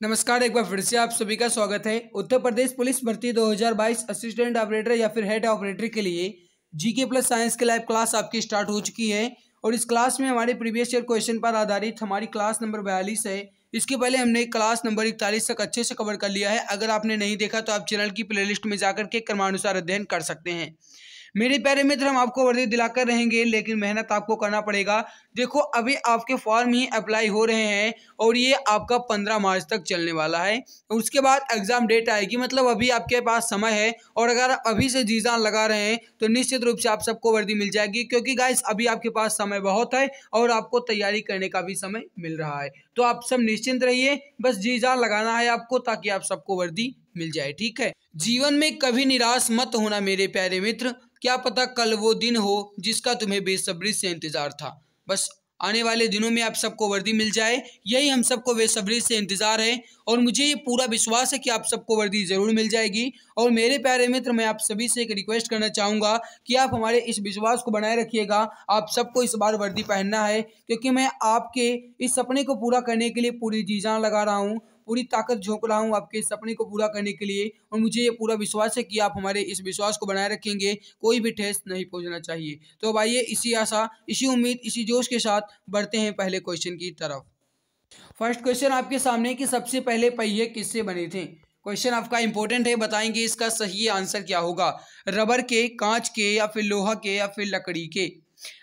नमस्कार, एक बार फिर से आप सभी का स्वागत है। उत्तर प्रदेश पुलिस भर्ती 2022 असिस्टेंट ऑपरेटर या फिर हेड ऑपरेटर के लिए जीके प्लस साइंस की लाइव क्लास आपकी स्टार्ट हो चुकी है और इस क्लास में हमारे प्रीवियस ईयर क्वेश्चन पर आधारित हमारी क्लास नंबर 42 है। इसके पहले हमने क्लास नंबर 41 तक अच्छे से कवर कर लिया है। अगर आपने नहीं देखा तो आप चैनल की प्लेलिस्ट में जाकर के क्रमानुसार अध्ययन कर सकते हैं। मेरे प्यारे मित्र, हम आपको वर्दी दिलाकर रहेंगे, लेकिन मेहनत आपको करना पड़ेगा। देखो, अभी आपके फॉर्म ही अप्लाई हो रहे हैं और ये आपका 15 मार्च तक चलने वाला है। उसके बाद एग्जाम डेट आएगी, मतलब अभी आपके पास समय है। और अगर आप अभी से जी जान लगा रहे हैं तो निश्चित रूप से आप सबको वर्दी मिल जाएगी, क्योंकि गाइस अभी आपके पास समय बहुत है और आपको तैयारी करने का भी समय मिल रहा है। तो आप सब निश्चिंत रहिए, बस जी जान लगाना है आपको, ताकि आप सबको वर्दी मिल जाए। ठीक है, जीवन में कभी निराश मत होना मेरे प्यारे मित्र। क्या पता कल वो दिन हो जिसका तुम्हें बेसब्री से इंतजार था। बस आने वाले दिनों में आप सबको वर्दी मिल जाए, यही हम सबको बेसब्री से इंतजार है। और मुझे ये पूरा विश्वास है कि आप सबको वर्दी जरूर मिल जाएगी। और मेरे प्यारे मित्र, मैं आप सभी से एक रिक्वेस्ट करना चाहूँगा कि आप हमारे इस विश्वास को बनाए रखिएगा। आप सबको इस बार वर्दी पहनना है, क्योंकि मैं आपके इस सपने को पूरा करने के लिए पूरी जी जान लगा रहा हूँ, पूरी ताकत झोंक रहा हूँ आपके सपने को पूरा करने के लिए। और मुझे ये पूरा विश्वास है कि आप हमारे इस विश्वास को बनाए रखेंगे, कोई भी ठेस नहीं पहुंचना चाहिए। तो अब आइए इसी आशा, इसी उम्मीद, इसी जोश के साथ बढ़ते हैं पहले क्वेश्चन की तरफ। फर्स्ट क्वेश्चन आपके सामने कि सबसे पहले पहिए किससे बने थे। क्वेश्चन आपका इंपॉर्टेंट है, बताएंगे इसका सही आंसर क्या होगा। रबर के, कांच के, या फिर लोहा के, या फिर लकड़ी के।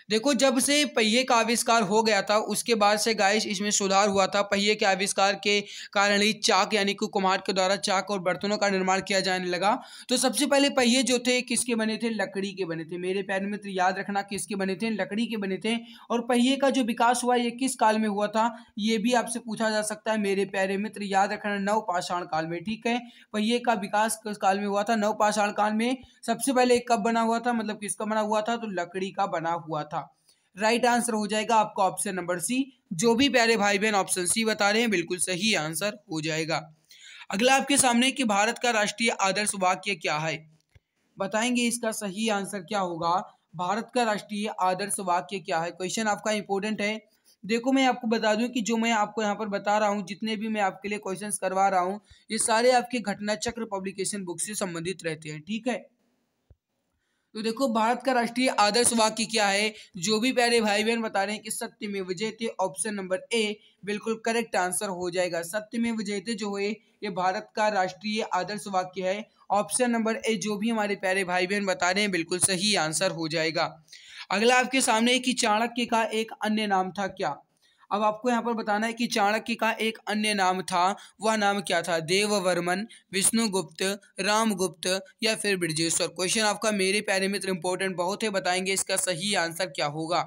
देखो, जब से पहिए का आविष्कार हो गया था उसके बाद से गाइस इसमें सुधार हुआ था। पहिए के आविष्कार के कारण ही चाक यानी कि कुम्हार के द्वारा चाक और बर्तनों का निर्माण किया जाने लगा। तो सबसे पहले पहिए जो थे किसके बने थे? लकड़ी के बने थे। मेरे प्यारे मित्र, याद रखना किसके बने थे? लकड़ी के बने थे। और पहिए का जो विकास हुआ ये किस काल में हुआ था, ये भी आपसे पूछा जा सकता है। मेरे प्यारे मित्र, याद रखना नवपाषाण काल में। ठीक है, पहिए का विकास किस काल में हुआ था? नवपाषाण काल में। सबसे पहले कब बना हुआ था, मतलब किसका बना हुआ था? तो लकड़ी का बना हुआ था। राइट आंसर हो जाएगा आपका ऑप्शन नंबर सी। जो भी प्यारे भाई बहन ऑप्शन सी बता रहे हैं, बिल्कुल सही आंसर हो जाएगा। अगला आपके सामने कि भारत का राष्ट्रीय आदर्श वाक्य क्या है। बताएंगे इसका सही आंसर क्या होगा। भारत का राष्ट्रीय आदर्श वाक्य क्या है? क्वेश्चन आपका इंपॉर्टेंट है। देखो, मैं आपको बता दूं कि जो मैं आपको यहाँ पर बता रहा हूँ, जितने भी मैं आपके लिए क्वेश्चंस करवा रहा हूँ, ये सारे आपके घटना चक्र पब्लिकेशन बुक से संबंधित रहते हैं। ठीक है, तो देखो, भारत का राष्ट्रीय आदर्श वाक्य क्या है। जो भी प्यारे भाई बहन बता रहे हैं कि सत्यमेव जयते, ऑप्शन नंबर ए बिल्कुल करेक्ट आंसर हो जाएगा। सत्यमेव जयते जो है ये भारत का राष्ट्रीय आदर्श वाक्य है। ऑप्शन नंबर ए जो भी हमारे प्यारे भाई बहन बता रहे हैं, बिल्कुल सही आंसर हो जाएगा। अगला आपके सामने है कि चाणक्य का एक अन्य नाम था क्या। अब आपको यहाँ पर बताना है कि चाणक्य का एक अन्य नाम था, वह नाम क्या था? देववर्मन, विष्णुगुप्त, रामगुप्त, या फिर बृजेश्वर। क्वेश्चन आपका मेरे प्यारे मित्र इंपॉर्टेंट बहुत है, बताएंगे इसका सही आंसर क्या होगा।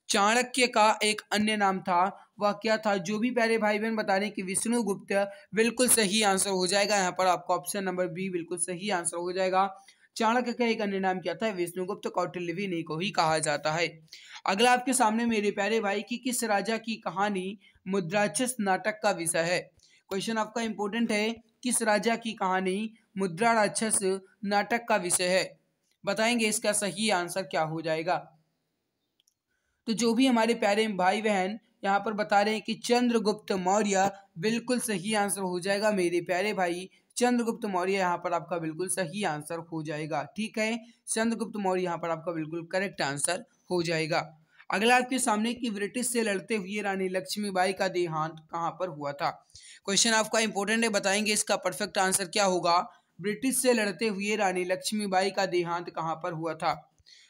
चाणक्य का एक अन्य नाम था, वह क्या था? जो भी प्यारे भाई बहन बता रहे हैं कि विष्णुगुप्त, बिल्कुल सही आंसर हो जाएगा। यहाँ पर आपका ऑप्शन नंबर बी बिल्कुल सही आंसर हो जाएगा। चाणक्य का एक अन्य नाम क्या था? विष्णुगुप्त। कौटिल्य भी इन्हीं को ही कहा जाता है। अगला आपके सामने मेरे प्यारे भाई कि किस राजा की कहानी मुद्राक्षस नाटक का विषय है। क्वेश्चन आपका इंपॉर्टेंट है, किस राजा की कहानी मुद्रा राक्षस नाटक का विषय है। बताएंगे इसका सही आंसर क्या हो जाएगा। तो जो भी हमारे प्यारे भाई बहन यहाँ पर बता रहे हैं कि चंद्रगुप्त मौर्य, बिल्कुल सही आंसर हो जाएगा। मेरे प्यारे भाई, चंद्रगुप्त मौर्य यहाँ पर आपका बिल्कुल सही आंसर हो जाएगा। ठीक है, चंद्रगुप्त मौर्य यहाँ पर आपका बिल्कुल करेक्ट आंसर हो जाएगा। अगला आपके सामने कि ब्रिटिश से लड़ते हुए रानी लक्ष्मीबाई का देहांत कहाँ पर हुआ था। क्वेश्चन आपका इंपॉर्टेंट है, बताएंगे इसका परफेक्ट आंसर क्या होगा। ब्रिटिश से लड़ते हुए रानी लक्ष्मीबाई का देहांत कहाँ पर हुआ था।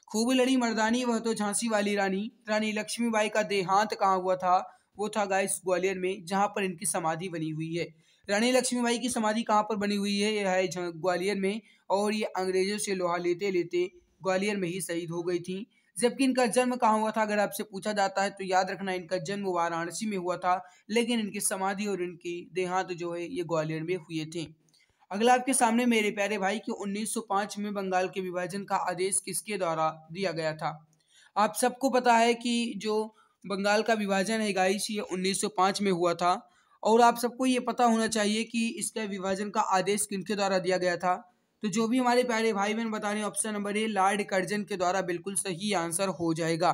खूब लड़ी मर्दानी वह तो झांसी वाली रानी, रानी लक्ष्मीबाई का देहांत कहाँ हुआ था? वो था गाइस ग्वालियर में, जहाँ पर इनकी समाधि बनी हुई है। रानी लक्ष्मीबाई की समाधि कहाँ पर बनी हुई है? यह है ग्वालियर में। और ये अंग्रेजों से लोहा लेते लेते ग्वालियर में ही शहीद हो गई थी। जबकि इनका जन्म कहाँ हुआ था, अगर आपसे पूछा जाता है तो याद रखना इनका जन्म वाराणसी में हुआ था, लेकिन इनकी समाधि और इनकी देहांत जो है ये ग्वालियर में हुए थे। अगला आपके सामने मेरे प्यारे भाई कि 1905 में बंगाल के विभाजन का आदेश किसके द्वारा दिया गया था। आप सबको पता है कि जो बंगाल का विभाजन है गाइस, ये 1905 में हुआ था। और आप सबको ये पता होना चाहिए कि इसका विभाजन का आदेश किनके द्वारा दिया गया था। तो जो भी हमारे प्यारे भाई बहन बता रहे हैं, option number A Lord Curzon के द्वारा बिल्कुल सही आंसर हो जाएगा।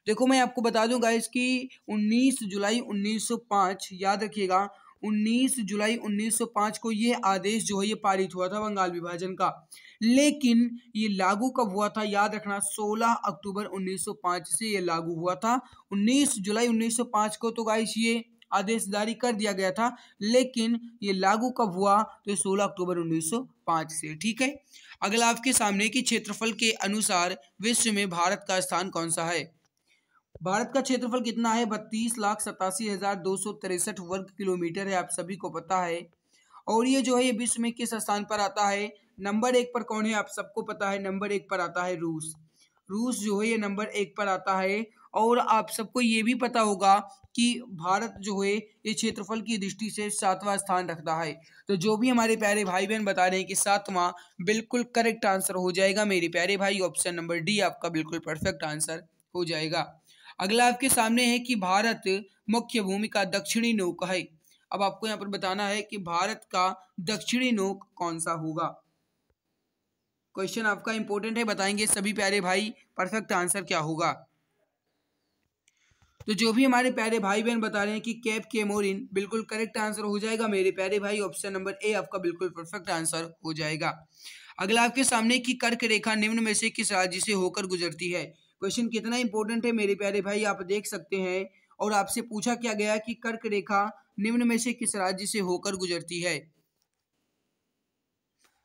देखो, मैं आपको बता दूं गाइस कि 19 जुलाई 1905, याद रखिएगा 19 जुलाई 1905 को ये आदेश जो है ये पारित हुआ था बंगाल विभाजन का। लेकिन ये लागू कब हुआ था, याद रखना 16 अक्टूबर 1905 से ये लागू हुआ था। 19 जुलाई 1905 को तो गाइस ये आदेश जारी कर दिया गया था, लेकिन ये लागू कब हुआ, तो ये 16 अक्टूबर 1905 से। ठीक है, अगला आपके सामने की क्षेत्रफल के अनुसार विश्व में भारत का स्थान कौन सा है। भारत का क्षेत्रफल कितना है, 32,87,263 वर्ग किलोमीटर है, आप सभी को पता है। और ये जो है ये विश्व में किस स्थान पर आता है, नंबर 1 पर कौन है, आप सबको पता है, नंबर 1 पर आता है रूस। रूस जो है ये नंबर 1 पर आता है। और आप सबको ये भी पता होगा कि भारत जो है ये क्षेत्रफल की दृष्टि से 7वां स्थान रखता है। तो जो भी हमारे प्यारे भाई बहन बता रहे हैं कि 7वां, बिल्कुल करेक्ट आंसर हो जाएगा मेरे प्यारे भाई, ऑप्शन नंबर डी आपका बिल्कुल परफेक्ट आंसर हो जाएगा। अगला आपके सामने है कि भारत मुख्य भूमि का दक्षिणी नोक है। अब आपको यहाँ पर बताना है कि भारत का दक्षिणी नोक कौन सा होगा। क्वेश्चन आपका इंपॉर्टेंट है, बताएंगे सभी प्यारे भाई परफेक्ट आंसर क्या होगा। तो जो भी हमारे प्यारे भाई बहन बता रहे हैं कि कैप केमोरिन, बिल्कुल करेक्ट आंसर हो जाएगा मेरे प्यारे भाई, ऑप्शन नंबर ए आपका बिल्कुल परफेक्ट आंसर हो जाएगा। अगला आपके सामने की कर्क रेखा निम्न में से किस राज्य से होकर गुजरती है। क्वेश्चन कितना इंपॉर्टेंट है मेरे प्यारे भाई, आप देख सकते हैं। और आपसे पूछा क्या गया कि कर्क रेखा निम्न में से किस राज्य से होकर गुजरती है।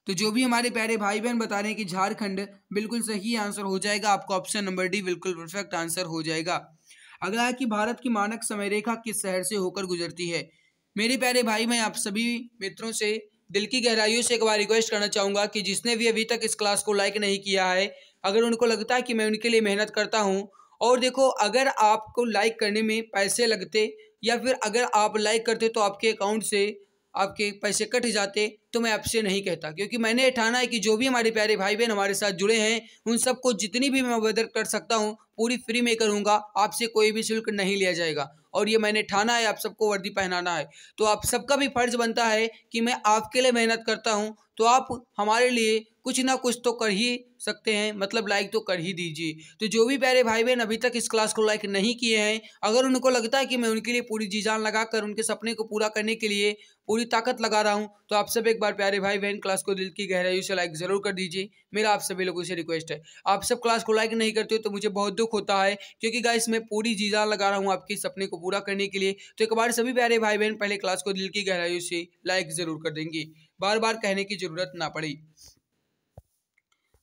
तो जो भी हमारे प्यारे भाई बहन बता रहे हैं कि झारखंड, बिल्कुल सही आंसर हो जाएगा, आपका ऑप्शन नंबर डी बिल्कुल परफेक्ट आंसर हो जाएगा। अगला है कि भारत की मानक समय रेखा किस शहर से होकर गुजरती है। मेरे प्यारे भाई, मैं आप सभी मित्रों से दिल की गहराइयों से एक बार रिक्वेस्ट करना चाहूंगा कि जिसने भी अभी तक इस क्लास को लाइक नहीं किया है, अगर उनको लगता है कि मैं उनके लिए मेहनत करता हूं, और देखो अगर आपको लाइक करने में पैसे लगते या फिर अगर आप लाइक करते तो आपके अकाउंट से आपके पैसे कट जाते, तो मैं आपसे नहीं कहता, क्योंकि मैंने ठाना है कि जो भी हमारे प्यारे भाई बहन हमारे साथ जुड़े हैं उन सबको जितनी भी मैं मदद कर सकता हूं पूरी फ्री में करूंगा, आपसे कोई भी शुल्क नहीं लिया जाएगा। और ये मैंने ठाना है, आप सबको वर्दी पहनाना है। तो आप सबका भी फर्ज बनता है कि मैं आपके लिए मेहनत करता हूं, तो आप हमारे लिए कुछ ना कुछ तो कर ही सकते हैं, मतलब लाइक तो कर ही दीजिए। तो जो भी प्यारे भाई बहन अभी तक इस क्लास को लाइक नहीं किए हैं, अगर उनको लगता है कि मैं उनके लिए पूरी जी जान लगाकर उनके सपने को पूरा करने के लिए पूरी ताकत लगा रहा हूं, तो आप सब एक बार प्यारे भाई बहन क्लास को दिल की गहराइयों से लाइक जरूर कर दीजिए। मेरा आप सभी लोगों से रिक्वेस्ट है, आप सब क्लास को लाइक नहीं करते हो तो मुझे बहुत दुख होता है, क्योंकि गाइस मैं पूरी जी जान लगा रहा हूँ आपके सपने को पूरा करने के लिए। तो एक बार सभी प्यारे भाई बहन पहले क्लास को दिल की गहराइयों से लाइक जरूर कर देंगे, बार बार कहने की जरूरत ना पड़ी।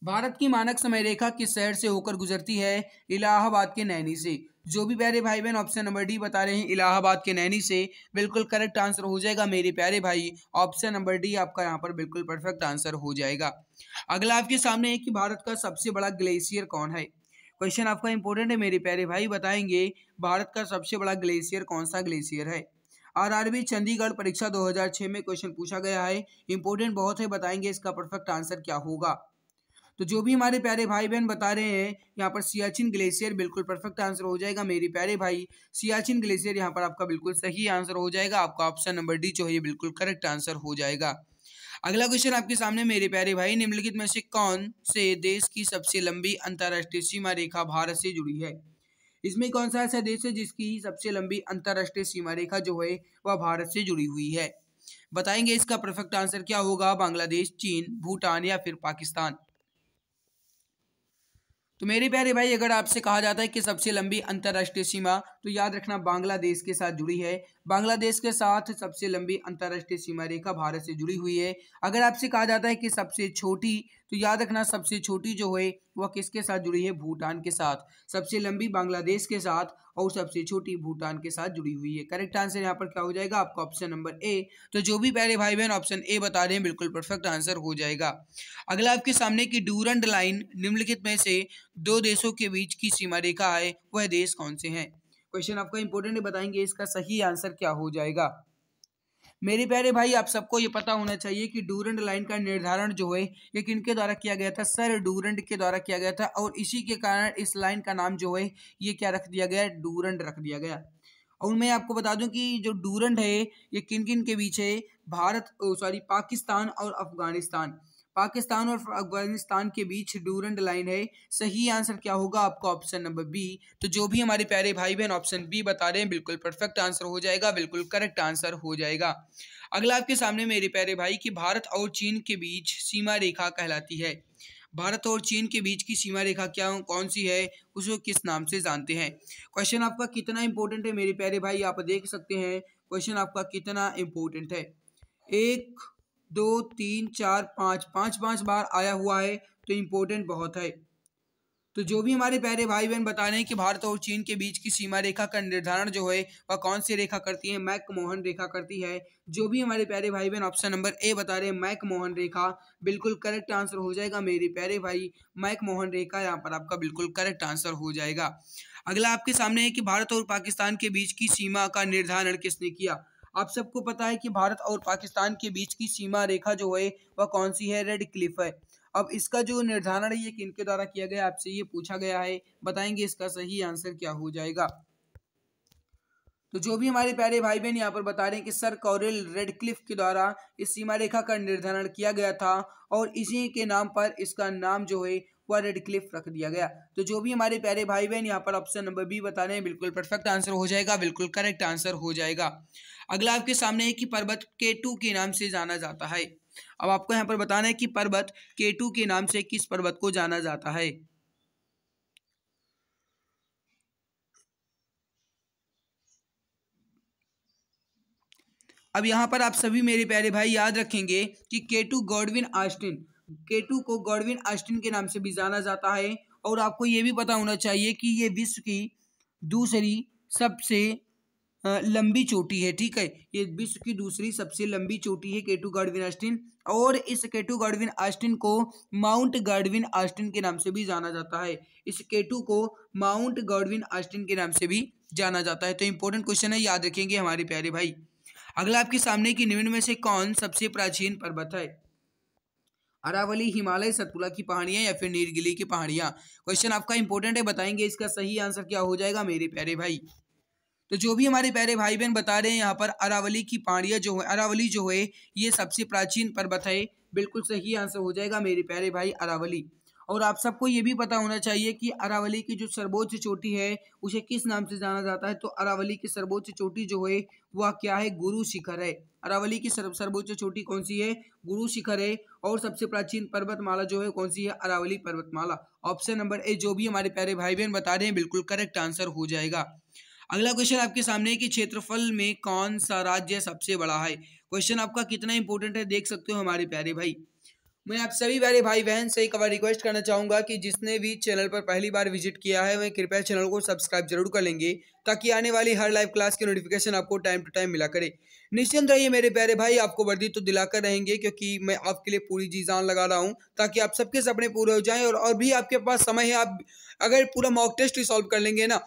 भारत की मानक समय रेखा किस शहर से होकर गुजरती है। इलाहाबाद के नैनी से। जो भी प्यारे भाई बहन ऑप्शन नंबर डी बता रहे हैं इलाहाबाद के नैनी से, बिल्कुल करेक्ट आंसर हो जाएगा मेरे प्यारे भाई, ऑप्शन नंबर डी आपका यहाँ पर बिल्कुल परफेक्ट आंसर हो जाएगा। अगला आपके सामने है कि भारत का सबसे बड़ा ग्लेशियर कौन है। क्वेश्चन आपका इंपॉर्टेंट है मेरे प्यारे भाई, बताएंगे भारत का सबसे बड़ा ग्लेशियर कौन सा ग्लेशियर है। आरआरबी चंडीगढ़ परीक्षा 2006 में क्वेश्चन पूछा गया है, इंपॉर्टेंट बहुत है, बताएंगे इसका परफेक्ट आंसर क्या होगा। तो जो भी हमारे प्यारे भाई बहन बता रहे हैं यहाँ पर सियाचिन ग्लेशियर, बिल्कुल परफेक्ट आंसर हो जाएगा मेरे प्यारे भाई, सियाचिन ग्लेशियर यहाँ पर आपका बिल्कुल सही आंसर हो जाएगा, आपका ऑप्शन नंबर डी जो है बिल्कुल करेक्ट आंसर हो जाएगा। अगला क्वेश्चन आपके सामने मेरे प्यारे भाई, निम्नलिखित में से कौन से देश की सबसे लंबी अंतर्राष्ट्रीय सीमा रेखा भारत से जुड़ी है। इसमें कौन सा ऐसा देश है जिसकी सबसे लंबी अंतर्राष्ट्रीय सीमा रेखा जो है वह भारत से जुड़ी हुई है। बताएंगे इसका परफेक्ट आंसर क्या होगा, बांग्लादेश, चीन, भूटान या फिर पाकिस्तान। तो मेरे प्यारे भाई, अगर आपसे कहा जाता है कि सबसे लंबी अंतर्राष्ट्रीय सीमा, तो याद रखना बांग्लादेश के साथ जुड़ी है। बांग्लादेश के साथ सबसे लंबी अंतर्राष्ट्रीय सीमा रेखा भारत से जुड़ी हुई है। अगर आपसे कहा जाता है कि सबसे छोटी, तो याद रखना सबसे छोटी जो है वह किसके साथ जुड़ी है, भूटान के साथ। सबसे लंबी बांग्लादेश के साथ और सबसे छोटी भूटान के साथ जुड़ी हुई है। करेक्ट आंसर यहाँ पर क्या हो जाएगा, आपका ऑप्शन नंबर ए। तो जो भी प्यारे भाई बहन ऑप्शन ए बता रहे हैं बिल्कुल परफेक्ट आंसर हो जाएगा। अगला आपके सामने की डूरंड लाइन निम्नलिखित में से दो देशों के बीच की सीमा रेखा है, वह देश कौन से हैं। क्वेश्चन आपका इंपॉर्टेंट है, बताएंगे इसका सही आंसर क्या हो जाएगा। मेरे प्यारे भाई, आप सबको ये पता होना चाहिए कि डूरंड लाइन का निर्धारण जो है ये किनके द्वारा किया गया था, सर डूरंड के द्वारा किया गया था, और इसी के कारण इस लाइन का नाम जो है ये क्या रख दिया गया, डूरंड रख दिया गया। और मैं आपको बता दूं कि जो डूरंड है ये किन किन के बीच है, पाकिस्तान और अफगानिस्तान। पाकिस्तान और अफगानिस्तान के बीच ड्यूरेंट लाइन है। सही आंसर क्या होगा आपका ऑप्शन नंबर बी। तो जो भी हमारे प्यारे भाई बहन ऑप्शन बी बता रहे हैं बिल्कुल परफेक्ट आंसर हो जाएगा, बिल्कुल करेक्ट आंसर हो जाएगा। अगला आपके सामने मेरे प्यारे भाई कि भारत और चीन के बीच सीमा रेखा कहलाती है। भारत और चीन के बीच की सीमा रेखा क्या कौन सी है, उसको किस नाम से जानते हैं। क्वेश्चन आपका कितना इंपॉर्टेंट है मेरे प्यारे भाई, आप देख सकते हैं क्वेश्चन आपका कितना इंपॉर्टेंट है। 1 2 3 4 5 पाँच पाँच बार आया हुआ है, तो इम्पोर्टेंट बहुत है। तो जो भी हमारे प्यारे भाई बहन बता रहे हैं कि भारत और चीन के बीच की सीमा रेखा का निर्धारण जो है वह कौन सी रेखा करती है, मैक-मोहन रेखा करती है। जो भी हमारे प्यारे भाई बहन ऑप्शन नंबर ए बता रहे हैं मैक-मोहन रेखा, बिल्कुल करेक्ट आंसर हो जाएगा मेरे प्यारे भाई। मैक-मोहन रेखा यहाँ पर आपका बिल्कुल करेक्ट आंसर हो जाएगा। अगला आपके सामने है कि भारत और पाकिस्तान के बीच की सीमा का निर्धारण किसने किया। आप सबको पता है कि भारत और पाकिस्तान के बीच की सीमा रेखा जो है वह कौन सी है, रेड क्लिफ है। अब इसका जो निर्धारण है ये किनके द्वारा किया गया, आपसे ये पूछा गया है, बताएंगे इसका सही आंसर क्या हो जाएगा। तो जो भी हमारे प्यारे भाई बहन यहाँ पर बता रहे हैं कि सर कॉरेल रेडक्लिफ के द्वारा इस सीमा रेखा का निर्धारण किया गया था और इसी के नाम पर इसका नाम जो है वह रेडक्लिफ रख दिया गया। तो जो भी हमारे प्यारे भाई बहन यहाँ पर ऑप्शन नंबर बी बता रहे हैं बिल्कुल परफेक्ट आंसर हो जाएगा, बिल्कुल करेक्ट आंसर हो जाएगा। अगला आपके सामने है कि पर्वत केटू के नाम से जाना जाता है। अब आपको यहाँ पर बताना है कि पर्वत केटू के नाम से किस पर्वत को जाना जाता है। अब यहाँ पर आप सभी मेरे प्यारे भाई याद रखेंगे कि केटू गॉडविन ऑस्टिन, केटू को गॉडविन ऑस्टिन के नाम से भी जाना जाता है। और आपको ये भी पता होना चाहिए कि ये विश्व की दूसरी सबसे लंबी चोटी है, ठीक है। ये विश्व की दूसरी सबसे लंबी चोटी है केटू गॉडविन ऑस्टिन। और इस केटू गॉडविन ऑस्टिन को माउंट गॉडविन ऑस्टिन के नाम से भी जाना जाता है। इस केटू को माउंट गॉडविन ऑस्टिन के नाम से भी जाना जाता है। तो इंपॉर्टेंट क्वेश्चन है, याद रखेंगे हमारे प्यारे भाई। अगला आपके सामने की निम्न में से कौन सबसे प्राचीन पर्वत है। अरावली, हिमालय, सतपुड़ा की पहाड़ियां या फिर नीलगिरी की पहाड़ियां। क्वेश्चन आपका इंपॉर्टेंट है, बताएंगे इसका सही आंसर क्या हो जाएगा मेरे प्यारे भाई। तो जो भी हमारे प्यारे भाई बहन बता रहे हैं यहाँ पर अरावली की पहाड़ियां जो है, अरावली जो है ये सबसे प्राचीन पर्वत है, बिल्कुल सही आंसर हो जाएगा मेरे प्यारे भाई अरावली। और आप सबको ये भी पता होना चाहिए कि अरावली की जो सर्वोच्च चोटी है उसे किस नाम से जाना जाता है। तो अरावली की सर्वोच्च चोटी जो है वह क्या है, गुरु शिखर है। अरावली की सर्वोच्च चोटी कौन सी है, गुरु शिखर है। और सबसे प्राचीन पर्वतमाला जो है कौन सी है, अरावली पर्वतमाला। ऑप्शन नंबर ए जो भी हमारे प्यारे भाई बहन बता रहे हैं बिल्कुल करेक्ट आंसर हो जाएगा। अगला क्वेश्चन आपके सामने है कि क्षेत्रफल में कौन सा राज्य सबसे बड़ा है। क्वेश्चन आपका कितना इंपॉर्टेंट है देख सकते हो हमारे प्यारे भाई। मैं आप सभी प्यारे भाई बहन से एक बार रिक्वेस्ट करना चाहूंगा कि जिसने भी चैनल पर पहली बार विजिट किया है वह कृपया चैनल को सब्सक्राइब जरूर कर लेंगे, ताकि आने वाली हर लाइव क्लास की नोटिफिकेशन आपको टाइम टू टाइम मिला करे। निश्चिंत रहिए मेरे प्यारे भाई, आपको वर्दी तो दिलाकर रहेंगे, क्योंकि मैं आपके लिए पूरी जी जान लगा रहा हूँ ताकि आप सबके सपने पूरे हो जाएं। और भी आपके पास समय है, आप अगर पूरा मॉक टेस्ट सॉल्व कर लेंगे ना,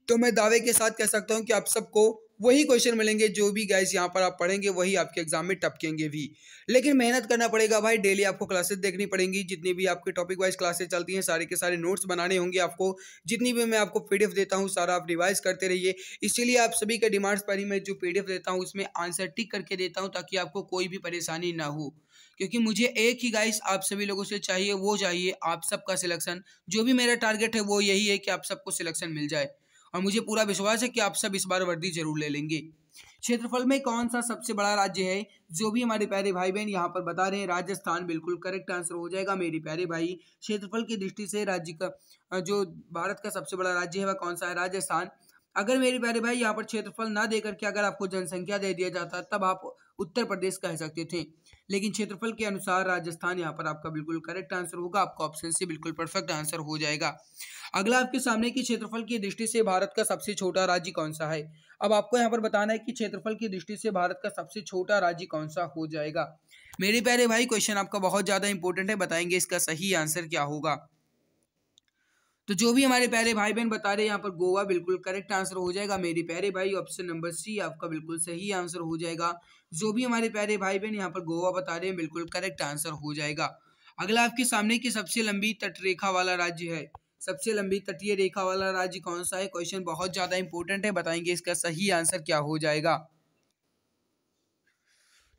तो मैं दावे के साथ कह सकता हूं कि आप सबको वही क्वेश्चन मिलेंगे जो भी गाइस यहाँ पर आप पढ़ेंगे वही आपके एग्जाम में टपकेंगे भी। लेकिन मेहनत करना पड़ेगा भाई, डेली आपको क्लासेस देखनी पड़ेंगी, जितनी भी आपके टॉपिक वाइज क्लासेस चलती हैं सारे के सारे नोट्स बनाने होंगे आपको। जितनी भी मैं आपको पीडीएफ देता हूँ सारा आप रिवाइज करते रहिए। इसीलिए आप सभी के डिमांड्स पर ही मैं जो पीडीएफ देता हूँ उसमें आंसर टिक करके देता हूँ, ताकि आपको कोई भी परेशानी ना हो। क्योंकि मुझे एक ही गाइस आप सभी लोगों से चाहिए, वो चाहिए आप सबका सिलेक्शन। जो भी मेरा टारगेट है वो यही है कि आप सबको सिलेक्शन मिल जाए, और मुझे पूरा विश्वास है कि आप सब इस बार वर्दी जरूर ले लेंगे। क्षेत्रफल में कौन सा सबसे बड़ा राज्य है, जो भी हमारे प्यारे भाई बहन यहाँ पर बता रहे हैं राजस्थान, बिल्कुल करेक्ट आंसर हो जाएगा मेरे प्यारे भाई। क्षेत्रफल की दृष्टि से राज्य का जो भारत का सबसे बड़ा राज्य है वह कौन सा है, राजस्थान। अगर मेरे प्यारे भाई यहाँ पर क्षेत्रफल ना देकर के अगर आपको जनसंख्या दे दिया जाता तब आप उत्तर प्रदेश कह सकते थे, लेकिन क्षेत्रफल के अनुसार राजस्थान यहाँ पर आपका बिल्कुल करेक्ट आंसर होगा। आपका ऑप्शन से बिल्कुल परफेक्ट आंसर हो जाएगा। अगला आपके सामने की क्षेत्रफल की दृष्टि से भारत का सबसे छोटा राज्य कौन सा है। अब आपको यहाँ पर बताना है कि क्षेत्रफल की दृष्टि से भारत का सबसे छोटा राज्य कौन सा हो जाएगा। मेरे प्यारे भाई क्वेश्चन आपका बहुत ज्यादा इंपॉर्टेंट है, बताएंगे इसका सही आंसर क्या होगा। तो जो भी हमारे प्यारे भाई बहन बता रहे हैं यहाँ पर गोवा, बिल्कुल करेक्ट आंसर हो जाएगा मेरे प्यारे भाई। ऑप्शन नंबर सी आपका बिल्कुल सही आंसर हो जाएगा। जो भी हमारे प्यारे भाई बहन यहाँ पर गोवा बता रहे हैं बिल्कुल करेक्ट आंसर हो जाएगा। अगला आपके सामने की सबसे लंबी तटरेखा वाला राज्य है, सबसे लंबी तटीय रेखा वाला राज्य कौन सा है। क्वेश्चन बहुत ज्यादा इंपॉर्टेंट है, बताएंगे इसका सही आंसर क्या हो जाएगा।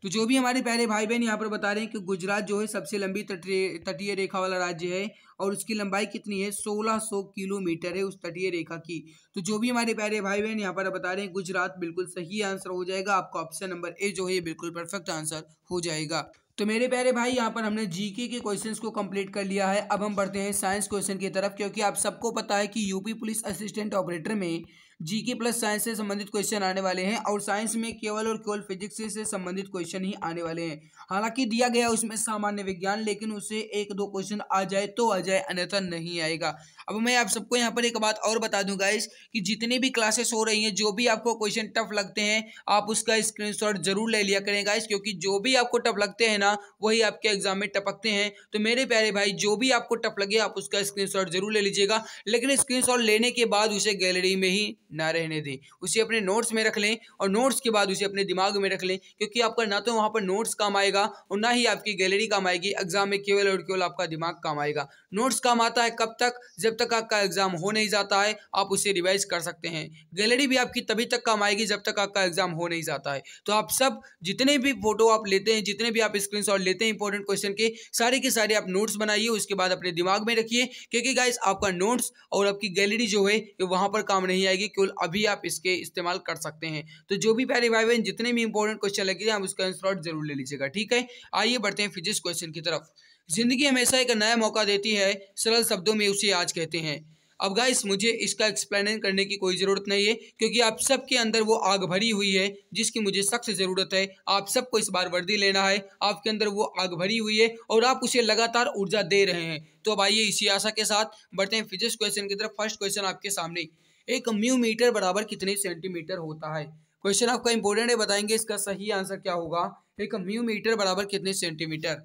तो जो भी हमारे प्यारे भाई बहन यहाँ पर बता रहे हैं कि गुजरात जो है सबसे लंबी तटीय रेखा वाला राज्य है और उसकी लंबाई कितनी है 1600 किलोमीटर है उस तटीय रेखा की। तो जो भी हमारे प्यारे भाई बहन यहाँ पर बता रहे हैं गुजरात, बिल्कुल सही आंसर हो जाएगा। आपका ऑप्शन नंबर ए जो है ये बिल्कुल परफेक्ट आंसर हो जाएगा। तो मेरे प्यारे भाई यहाँ पर हमने जीके के क्वेश्चंस को कंप्लीट कर लिया है। अब हम बढ़ते हैं साइंस क्वेश्चन की तरफ, क्योंकि आप सबको पता है कि यूपी पुलिस असिस्टेंट ऑपरेटर में जीके प्लस साइंस से संबंधित क्वेश्चन आने वाले हैं और साइंस में केवल और केवल फिजिक्स से संबंधित क्वेश्चन ही आने वाले हैं। हालांकि दिया गया उसमें सामान्य विज्ञान, लेकिन उससे एक दो क्वेश्चन आ जाए तो आ जाए, अन्यथा नहीं आएगा। अब मैं आप सबको यहाँ पर एक बात और बता दूं गाइस कि जितनी भी क्लासेस हो रही हैं, जो भी आपको क्वेश्चन टफ लगते हैं आप उसका स्क्रीनशॉट जरूर ले लिया करें गाइस, क्योंकि जो भी आपको टफ लगते हैं ना वही आपके एग्जाम में टपकते हैं। तो मेरे प्यारे भाई जो भी आपको टफ लगे आप उसका स्क्रीनशॉट जरूर ले लीजिएगा, लेकिन स्क्रीनशॉट लेने के बाद उसे गैलरी में ही ना रहने दें, उसे अपने नोट्स में रख लें और नोट्स के बाद उसे अपने दिमाग में रख लें, क्योंकि आपका ना तो वहाँ पर नोट्स काम आएगा और ना ही आपकी गैलरी काम आएगी। एग्जाम में केवल और केवल आपका दिमाग काम आएगा। नोट्स काम आता है कब तक? जब तक आपका एग्जाम हो नहीं जाता है आप उसे रिवाइज कर सकते हैं। गैलरी भी आपकी तभी तक काम आएगी जब तक आपका एग्जाम हो नहीं जाता है। तो आप सब जितने भी फोटो आप लेते हैं, जितने भी आप स्क्रीनशॉट लेते हैं इंपॉर्टेंट क्वेश्चन के सारे आप नोट्स बनाइए, उसके बाद अपने दिमाग में रखिए, क्योंकि गाइस आपका नोट्स और आपकी गैलरी जो है ये वहां पर काम नहीं आएगी, केवल अभी आप इसके इस्तेमाल कर सकते हैं। तो जो भी प्यारे भाई बहन जितने भी इंपॉर्टेंट क्वेश्चन लगे आप उसका स्क्रीनशॉट जरूर ले लीजिएगा, ठीक है। आइए बढ़ते हैं फिजिक्स क्वेश्चन की तरफ। जिंदगी हमेशा एक नया मौका देती है, सरल शब्दों में उसे आज कहते हैं। अब गाइस मुझे इसका एक्सप्लेन करने की कोई ज़रूरत नहीं है, क्योंकि आप सबके अंदर वो आग भरी हुई है जिसकी मुझे सख्त ज़रूरत है। आप सबको इस बार वर्दी लेना है, आपके अंदर वो आग भरी हुई है और आप उसे लगातार ऊर्जा दे रहे हैं। तो अब आइए इसी आशा के साथ बढ़ते हैं फिजिक्स क्वेश्चन की तरफ। फर्स्ट क्वेश्चन आपके सामने, एक म्यू मीटर बराबर कितने सेंटीमीटर होता है? क्वेश्चन आपका इंपॉर्टेंट है, बताएंगे इसका सही आंसर क्या होगा। एक म्यू मीटर बराबर कितने सेंटीमीटर?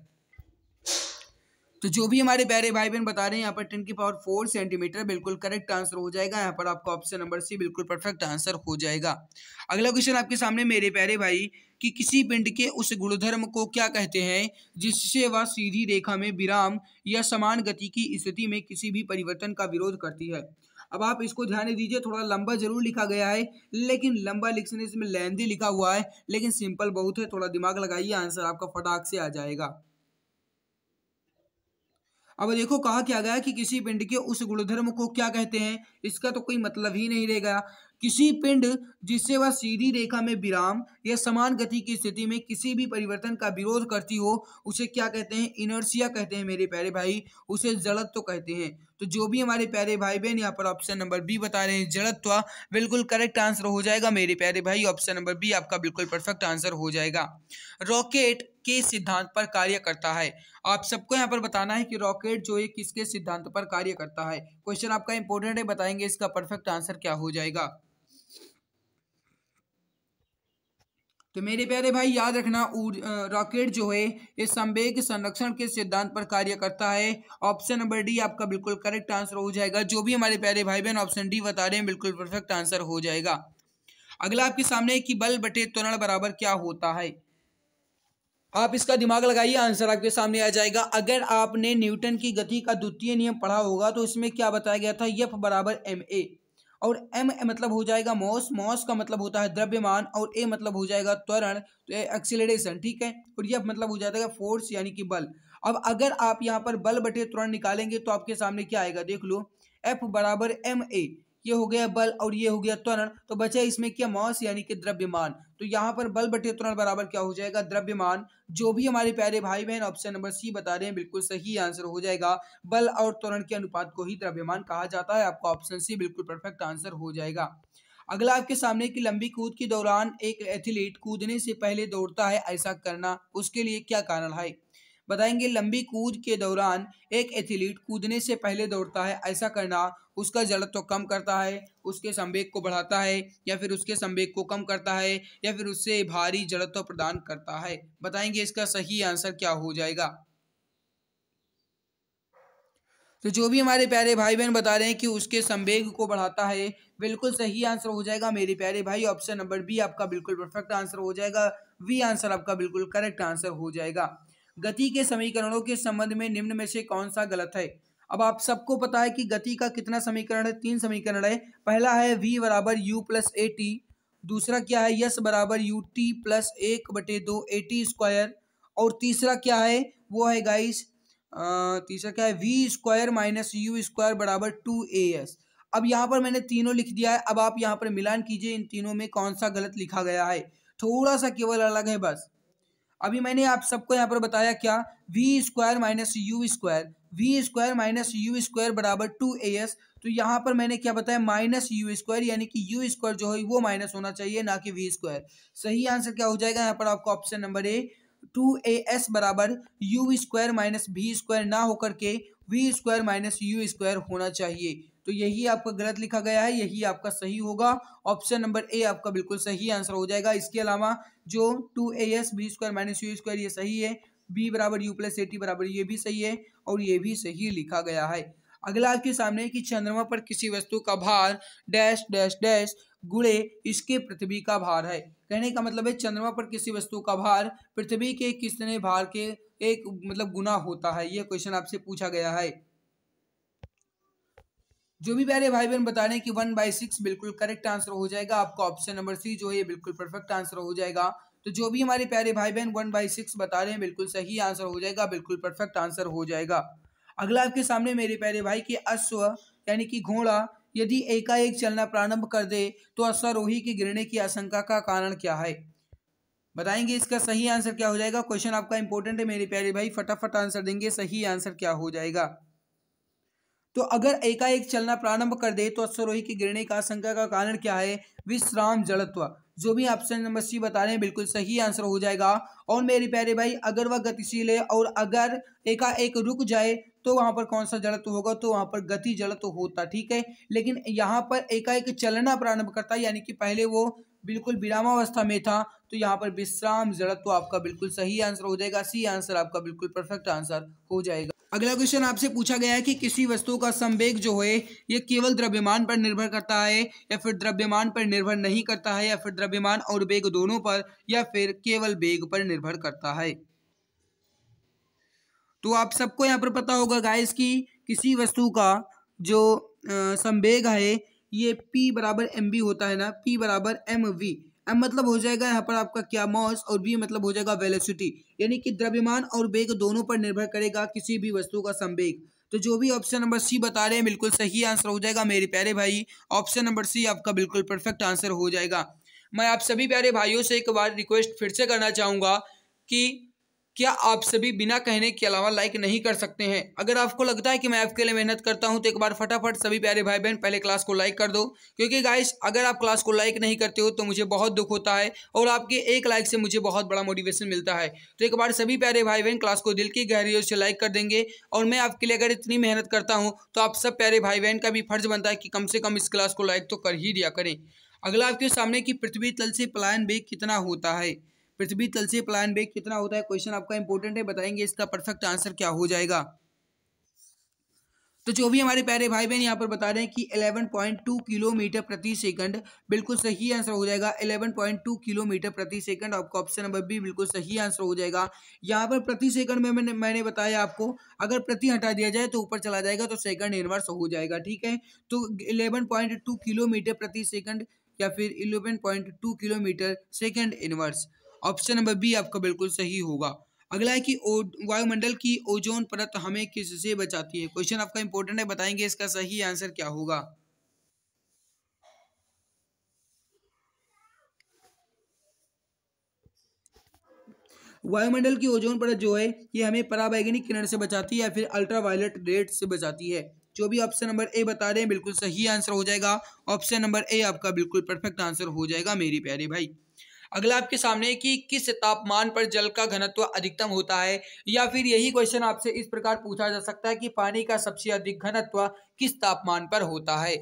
तो जो भी हमारे प्यारे भाई बहन बता रहे हैं यहाँ पर 10 की पावर 4 सेंटीमीटर बिल्कुल करेक्ट आंसर हो जाएगा। यहाँ पर आपका ऑप्शन नंबर सी बिल्कुल परफेक्ट आंसर हो जाएगा। अगला क्वेश्चन आपके सामने मेरे प्यारे भाई कि किसी पिंड के उस गुणधर्म को क्या कहते हैं जिससे वह सीधी रेखा में विराम या समान गति की स्थिति में किसी भी परिवर्तन का विरोध करती है। अब आप इसको ध्यान दीजिए, थोड़ा लंबा जरूर लिखा गया है, लेकिन लंबा लिखने से इसमें लेंथी लिखा हुआ है, लेकिन सिंपल बहुत है। थोड़ा दिमाग लगाइए, आंसर आपका फटाक से आ जाएगा। अब देखो कहा क्या गया कि किसी पिंड के उस गुणधर्म को क्या कहते हैं, इसका तो कोई मतलब ही नहीं रहेगा। किसी पिंड जिससे वह सीधी रेखा में विराम या समान गति की स्थिति में किसी भी परिवर्तन का विरोध करती हो उसे क्या कहते हैं? इनर्शिया कहते हैं मेरे प्यारे भाई, उसे जड़त्व कहते हैं। तो जो भी हमारे प्यारे भाई बहन यहाँ पर ऑप्शन नंबर बी बता रहे हैं जड़त्व, बिल्कुल करेक्ट आंसर हो जाएगा मेरे प्यारे भाई। ऑप्शन नंबर बी आपका बिल्कुल परफेक्ट आंसर हो जाएगा। रॉकेट के सिद्धांत पर कार्य करता है। आप सबको यहाँ पर बताना है कि रॉकेट जो है किसके सिद्धांत पर कार्य करता है। क्वेश्चन आपका इंपॉर्टेंट है, बताएंगे इसका परफेक्ट आंसर क्या हो जाएगा। तो मेरे प्यारे भाई याद रखना, रॉकेट जो है ये संवेग संरक्षण के सिद्धांत पर कार्य करता है। ऑप्शन नंबर डी आपका बिल्कुल करेक्ट आंसर हो जाएगा। जो भी हमारे प्यारे भाई बहन ऑप्शन डी बता रहे हैं बिल्कुल परफेक्ट आंसर हो जाएगा। अगला आपके सामने कि बल बटे त्वरण बराबर क्या होता है? आप इसका दिमाग लगाइए, आंसर आपके सामने आ जाएगा। अगर आपने न्यूटन की गति का द्वितीय नियम पढ़ा होगा तो इसमें क्या बताया गया था, एफ बराबर एम ए, और एम मतलब हो जाएगा मॉस, मॉस का मतलब होता है द्रव्यमान, और ए मतलब हो जाएगा त्वरण, तो एक्सीलरेशन, ठीक है, और एफ मतलब हो जाएगा फोर्स यानी कि बल। अब अगर आप यहाँ पर बल बटे त्वरण निकालेंगे तो आपके सामने क्या आएगा, देख लो, एफ बराबर एम ए, ये हो गया बल और ये हो गया त्वरण, तो बचा इसमें क्या, मॉस यानी कि द्रव्यमान। तो यहाँ पर बल बटे त्वरण बराबर क्या हो जाएगा, द्रव्यमान। जो भी हमारे प्यारे भाई बहन ऑप्शन नंबर सी बता रहे हैं बिल्कुल सही आंसर हो जाएगा। बल और त्वरण के अनुपात को ही द्रव्यमान कहा जाता है। आपका ऑप्शन सी बिल्कुल परफेक्ट आंसर हो जाएगा। अगला आपके सामने की लंबी कूद के दौरान एक एथलीट कूदने से पहले दौड़ता है, ऐसा करना उसके लिए क्या कारण है? बताएंगे, लंबी कूद के दौरान एक एथलीट कूदने से पहले दौड़ता है, ऐसा करना उसका जड़त्व कम करता है, उसके संवेग को बढ़ाता है, या फिर उसके संवेग को कम करता है, या फिर उससे भारी जड़त्व प्रदान करता है। बताएंगे इसका सही आंसर क्या हो जाएगा। तो जो भी हमारे प्यारे भाई बहन बता रहे हैं कि उसके संवेग को बढ़ाता है, बिल्कुल सही आंसर हो जाएगा मेरे प्यारे भाई। ऑप्शन नंबर बी आपका बिल्कुल परफेक्ट आंसर हो जाएगा। वी आंसर आपका बिल्कुल करेक्ट आंसर हो जाएगा। गति के समीकरणों के संबंध में निम्न में से कौन सा गलत है? अब आप सबको पता है कि गति का कितना समीकरण है, 3 समीकरण है। पहला है v बराबर u प्लस ए टी, दूसरा क्या है, यस बराबर U T plus 1/2 AT square, और तीसरा क्या है वो है गाइस, तीसरा क्या है, v square minus u square बराबर 2AS। अब यहाँ पर मैंने तीनों लिख दिया है। अब आप यहाँ पर मिलान कीजिए इन तीनों में कौन सा गलत लिखा गया है, थोड़ा सा केवल अलग है बस। अभी मैंने आप सबको यहाँ पर बताया क्या, v square minus u square, v square minus u square बराबर 2AS। तो यहाँ पर मैंने क्या बताया, माइनस यू स्क्वायर, यानी कि यू स्क्वायर जो है वो माइनस होना चाहिए, ना कि वी स्क्वायर। सही आंसर क्या हो जाएगा यहाँ पर आपका ऑप्शन नंबर ए, 2AS बराबर u square minus v square ना होकर के v square minus u square होना चाहिए। तो यही आपका गलत लिखा गया है, यही आपका सही होगा। ऑप्शन नंबर ए आपका बिल्कुल सही आंसर हो जाएगा। इसके अलावा जो 2AS v square minus u square ये सही है, बी बराबर यू प्लस AT बराबर ये भी सही है, और ये भी सही लिखा गया है। अगला आपके सामने कि चंद्रमा पर किसी वस्तु का भार डैश डैश डैश गुणे इसके पृथ्वी का भार है। कहने का मतलब है चंद्रमा पर किसी वस्तु का भार पृथ्वी के कितने भार के एक मतलब गुना होता है, ये क्वेश्चन आपसे पूछा गया है। जो भी प्यारे भाई बहन बता रहे हैं कि 1/6 बिल्कुल करेक्ट आंसर हो जाएगा। आपका ऑप्शन नंबर सी जो है बिल्कुल परफेक्ट आंसर हो जाएगा। तो जो भी हमारे प्यारे भाई बहन 1/6 बता रहे हैं बिल्कुल सही आंसर हो जाएगा, बिल्कुल परफेक्ट आंसर हो जाएगा। अगला आपके सामने मेरे प्यारे भाई कि अश्व यानी कि घोड़ा यदि एकाएक चलना प्रारंभ कर दे तो अश्वारोही के गिरने की आशंका का कारण क्या है, बताएंगे। इसका सही आंसर क्या हो जाएगा। क्वेश्चन आपका इंपॉर्टेंट है मेरे प्यारे भाई, फटाफट आंसर देंगे। सही आंसर क्या हो जाएगा, तो अगर एकाएक चलना प्रारंभ कर दे तो अश्वारोही के गिरने का आशंका का कारण क्या है, विश्राम जड़त्व। जो भी ऑप्शन नंबर सी बता रहे हैं बिल्कुल सही आंसर हो जाएगा। और मेरे प्यारे भाई अगर वह गतिशील है और अगर एकाएक रुक जाए तो वहां पर कौन सा जड़त्व होगा, तो वहां पर गति जड़त्व होता, ठीक है। लेकिन यहाँ पर एकाएक चलना प्रारंभ करता है, यानी कि पहले वो बिल्कुल विरामावस्था में था, तो यहाँ पर विश्राम जड़त्व आपका बिल्कुल सही आंसर हो जाएगा। सी आंसर आपका बिल्कुल परफेक्ट आंसर हो जाएगा। अगला क्वेश्चन आपसे पूछा गया है कि किसी वस्तु का संवेग जो है ये केवल द्रव्यमान पर निर्भर करता है या फिर द्रव्यमान पर निर्भर नहीं करता है, या फिर द्रव्यमान और वेग दोनों पर, या फिर केवल वेग पर निर्भर करता है। तो आप सबको यहाँ पर पता होगा गाइस कि किसी वस्तु का जो संवेग है ये P बराबर mv होता है ना, P बराबर mv। m मतलब हो जाएगा यहाँ पर आपका क्या, मॉस, और v मतलब हो जाएगा वेलोसिटी, यानी कि द्रव्यमान और वेग दोनों पर निर्भर करेगा किसी भी वस्तु का संवेग। तो जो भी ऑप्शन नंबर सी बता रहे हैं बिल्कुल सही आंसर हो जाएगा मेरे प्यारे भाई। ऑप्शन नंबर सी आपका बिल्कुल परफेक्ट आंसर हो जाएगा। मैं आप सभी प्यारे भाइयों से एक बार रिक्वेस्ट फिर से करना चाहूंगा कि क्या आप सभी बिना कहने के अलावा लाइक नहीं कर सकते हैं। अगर आपको लगता है कि मैं आपके लिए मेहनत करता हूं तो एक बार फटाफट सभी प्यारे भाई बहन पहले क्लास को लाइक कर दो, क्योंकि गाइस अगर आप क्लास को लाइक नहीं करते हो तो मुझे बहुत दुख होता है और आपके एक लाइक से मुझे बहुत बड़ा मोटिवेशन मिलता है। तो एक बार सभी प्यारे भाई बहन क्लास को दिल की गहराइयों से लाइक कर देंगे। और मैं आपके लिए अगर इतनी मेहनत करता हूँ तो आप सब प्यारे भाई बहन का भी फर्ज बनता है कि कम से कम इस क्लास को लाइक तो कर ही दिया करें। अगला आपके सामने कि पृथ्वी तल से पलायन वेग कितना होता है, पृथ्वी तल से पलायन वेग कितना होता है, क्वेश्चन आपका इंपॉर्टेंट है, बताएंगे इसका परफेक्ट आंसर क्या हो जाएगा। तो जो भी हमारे प्यारे भाई बहन यहाँ पर बता रहे हैं कि 11.2 किलोमीटर प्रति सेकंड बिल्कुल सही आंसर हो जाएगा। 11.2 किलोमीटर प्रति सेकंड आपका ऑप्शन नंबर बी बिल्कुल सही आंसर हो जाएगा। यहाँ पर प्रति सेकंड में मैंने बताया आपको, अगर प्रति हटा दिया जाए तो ऊपर चला जाएगा तो सेकंड इनवर्स हो जाएगा, ठीक है। तो 11.2 किलोमीटर प्रति सेकंड या फिर 11.2 kilometre second inverse, option number B आपका बिल्कुल सही होगा। अगला है कि वायुमंडल की ओजोन परत हमें किससे बचाती है, क्वेश्चन आपका इंपॉर्टेंट है, बताएंगे इसका सही आंसर क्या होगा। वायुमंडल की ओजोन परत जो है ये हमें पराबैंगनी किरण से बचाती है या फिर अल्ट्रावायलेट रेड से बचाती है। जो भी ऑप्शन नंबर ए बता रहे हैं बिल्कुल सही आंसर हो जाएगा। ऑप्शन नंबर ए आपका बिल्कुल परफेक्ट आंसर हो जाएगा मेरे प्यारे भाई। अगला आपके सामने कि किस तापमान पर जल का घनत्व अधिकतम होता है, या फिर यही क्वेश्चन आपसे इस प्रकार पूछा जा सकता है कि पानी का सबसे अधिक घनत्व किस तापमान पर होता है।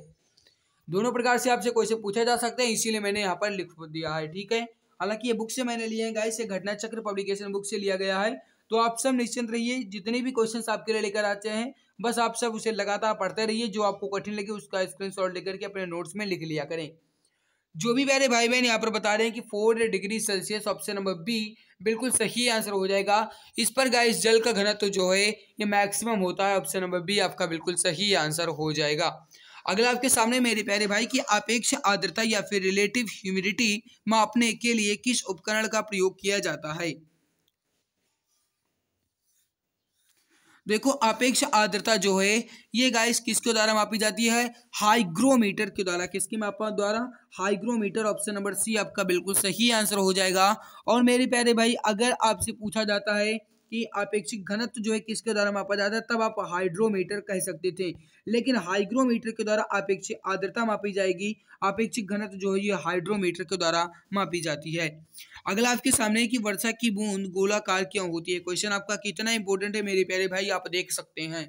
दोनों प्रकार से आपसे क्वेश्चन पूछा जा सकता है, इसीलिए मैंने यहाँ पर लिख दिया है, ठीक है। हालांकि ये बुक से मैंने लिए हैं गाइस, ये घटना चक्र पब्लिकेशन बुक से लिया गया है। तो आप सब निश्चिंत रहिए, जितने भी क्वेश्चंस आपके लिए लेकर आते हैं बस आप सब उसे लगातार पढ़ते रहिए, जो आपको कठिन लगे उसका स्क्रीनशॉट लेकर के अपने नोट्स में लिख लिया करें। जो भी प्यारे भाई बहन यहाँ पर बता रहे हैं कि 4 degree Celsius, option number B बिल्कुल सही आंसर हो जाएगा। इस पर गाइस जल का घनत्व जो है ये मैक्सिमम होता है, ऑप्शन नंबर बी आपका बिल्कुल सही आंसर हो जाएगा। अगला आपके सामने मेरे प्यारे भाई की आपेक्ष आर्द्रता या फिर रिलेटिव ह्यूमिडिटी मापने के लिए किस उपकरण का प्रयोग किया जाता है। देखो आपेक्ष आर्द्रता जो है ये गाइस किसके द्वारा मापी जाती है, हाइग्रोमीटर के द्वारा। किसके मापा द्वारा, हाइग्रोमीटर। ऑप्शन नंबर सी आपका बिल्कुल सही आंसर हो जाएगा। और मेरे प्यारे भाई अगर आपसे पूछा जाता है कि आपेक्षिक घनत्व जो है किसके द्वारा मापा जाता है, तब आप हाइड्रोमीटर कह सकते थे, लेकिन हाइग्रोमीटर के द्वारा आपेक्षिक आर्द्रता मापी जाएगी। आपेक्षिक घनत्व जो है ये हाइड्रोमीटर के द्वारा मापी जाती है। अगला आपके सामने है कि वर्षा की बूंद गोलाकार क्यों होती है। क्वेश्चन आपका कितना इंपॉर्टेंट है मेरे प्यारे भाई, आप देख सकते हैं।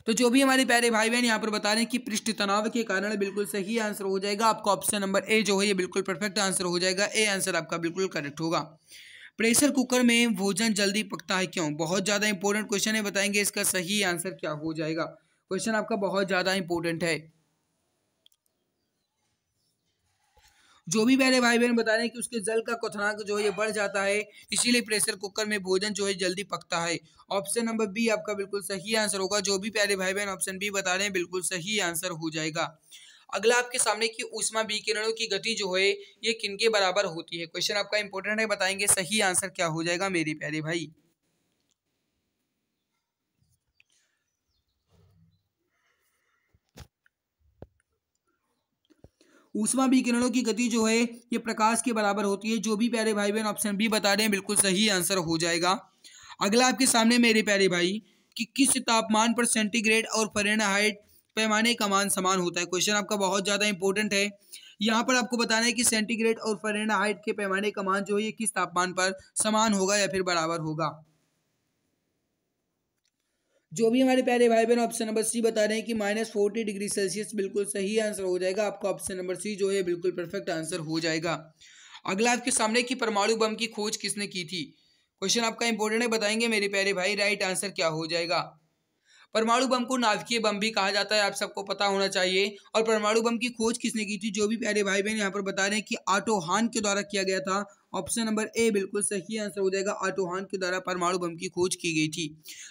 तो जो भी हमारे प्यारे भाई बहन यहाँ पर बता रहे हैं कि पृष्ठ तनाव के कारण, बिल्कुल सही आंसर हो जाएगा आपका ऑप्शन नंबर ए जो है ये बिल्कुल परफेक्ट आंसर हो जाएगा। ए आंसर आपका बिल्कुल करेक्ट होगा। प्रेशर कुकर में भोजन जल्दी पकता है क्यों। बहुत ज्यादा इंपॉर्टेंट क्वेश्चन है, बताएंगे इसका सही आंसर क्या हो जाएगा। क्वेश्चन आपका बहुत ज्यादा इंपॉर्टेंट है। जो भी पहले भाई बहन बता रहे हैं कि उसके जल का क्वथनांक जो है ये बढ़ जाता है, इसीलिए प्रेशर कुकर में भोजन जो है जल्दी पकता है। ऑप्शन नंबर बी आपका बिल्कुल सही आंसर होगा। जो भी प्यारे भाई बहन ऑप्शन बी बता रहे हैं बिल्कुल सही आंसर हो जाएगा। अगला आपके सामने की ऊष्मा विकिरणों की गति जो है ये किनके बराबर होती है। क्वेश्चन आपका इंपॉर्टेंट है, बताएंगे सही आंसर क्या हो जाएगा मेरे प्यारे भाई। ऊष्मा विकिरणों की गति जो है ये प्रकाश के बराबर होती है। जो भी प्यारे भाई बहन ऑप्शन बी बता रहे हैं बिल्कुल सही आंसर हो जाएगा। अगला आपके सामने मेरे प्यारे भाई कि किस तापमान पर सेंटीग्रेड और फ़ारेनहाइट पैमाने का मान समान होता है। क्वेश्चन आपका बहुत ज़्यादा इंपॉर्टेंट है। यहाँ पर आपको बताना है कि सेंटीग्रेड और फ़ारेनहाइट के पैमाने का मान जो है ये किस तापमान पर समान होगा या फिर बराबर होगा। जो भी हमारे प्यारे भाई बहन ऑप्शन नंबर सी बता रहे हैं कि -40 डिग्री सेल्सियस, बिल्कुल सही आंसर हो जाएगा। आपका ऑप्शन नंबर सी जो है बिल्कुल परफेक्ट आंसर हो जाएगा। अगला आपके सामने की परमाणु बम की खोज किसने की थी। क्वेश्चन आपका इंपॉर्टेंट है, बताएंगे मेरे प्यारे भाई राइट आंसर क्या हो जाएगा। परमाणु बम को नाभिकीय बम भी कहा जाता है, आप सबको पता होना चाहिए। और परमाणु बम की खोज किसने की थी। जो भी प्यारे भाई बहन यहाँ पर बता रहे हैं कि ऑटो हान के द्वारा किया गया था। ऑप्शन नंबर ए बिल्कुल सही आंसर हो जाएगा। ऑटो हान के द्वारा परमाणु बम की खोज की गई थी।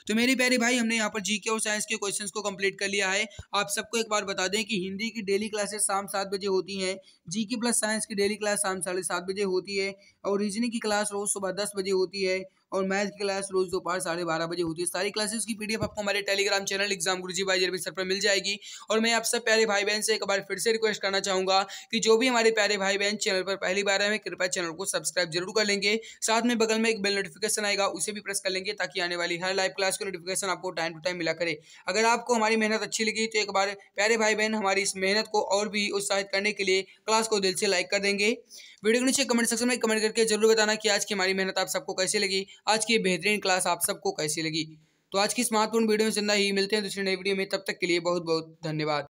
तो मेरे प्यारे भाई हमने यहाँ पर जीके और साइंस के क्वेश्चंस को कंप्लीट कर लिया है। आप सबको एक बार बता दें कि हिंदी की डेली क्लासेस शाम 7 बजे होती हैं, जीके प्लस साइंस की डेली क्लास शाम 7:30 बजे होती है, और रीजनिंग की क्लास रोज सुबह 10 बजे होती है, और मैथ की क्लास रोज दोपहर 12:30 बजे होती है। सारी क्लासेस की पीडीएफ आपको हमारे टेलीग्राम चैनल एग्जाम गुरुजी बाय जरबी सर पर मिल जाएगी। और मैं आप सब प्यारे भाई बहन से एक बार फिर से रिक्वेस्ट करना चाहूंगा कि जो भी हमारे प्यारे भाई बहन चैनल पर पहली बार आए, कृपया चैनल को सब्सक्राइब जरूर कर लेंगे। साथ में बगल में एक बेल नोटिफिकेशन आएगा, उसे भी प्रेस कर लेंगे ताकि आने वाली हर लाइव क्लास की नोटिफिकेशन आपको टाइम टू टाइम मिला करे। अगर आपको हमारी मेहनत अच्छी लगी तो एक बार प्यारे भाई बहन हमारी इस मेहनत को और भी उत्साहित करने के लिए क्लास को दिल से लाइक कर देंगे। वीडियो के नीचे कमेंट सेक्शन में कमेंट करके जरूर बताना कि आज की हमारी मेहनत आप सबको कैसी लगी, आज की बेहतरीन क्लास आप सबको कैसी लगी। तो आज की इस महत्वपूर्ण वीडियो में जिंदा ही मिलते हैं दूसरी नई वीडियो में, तब तक के लिए बहुत बहुत धन्यवाद।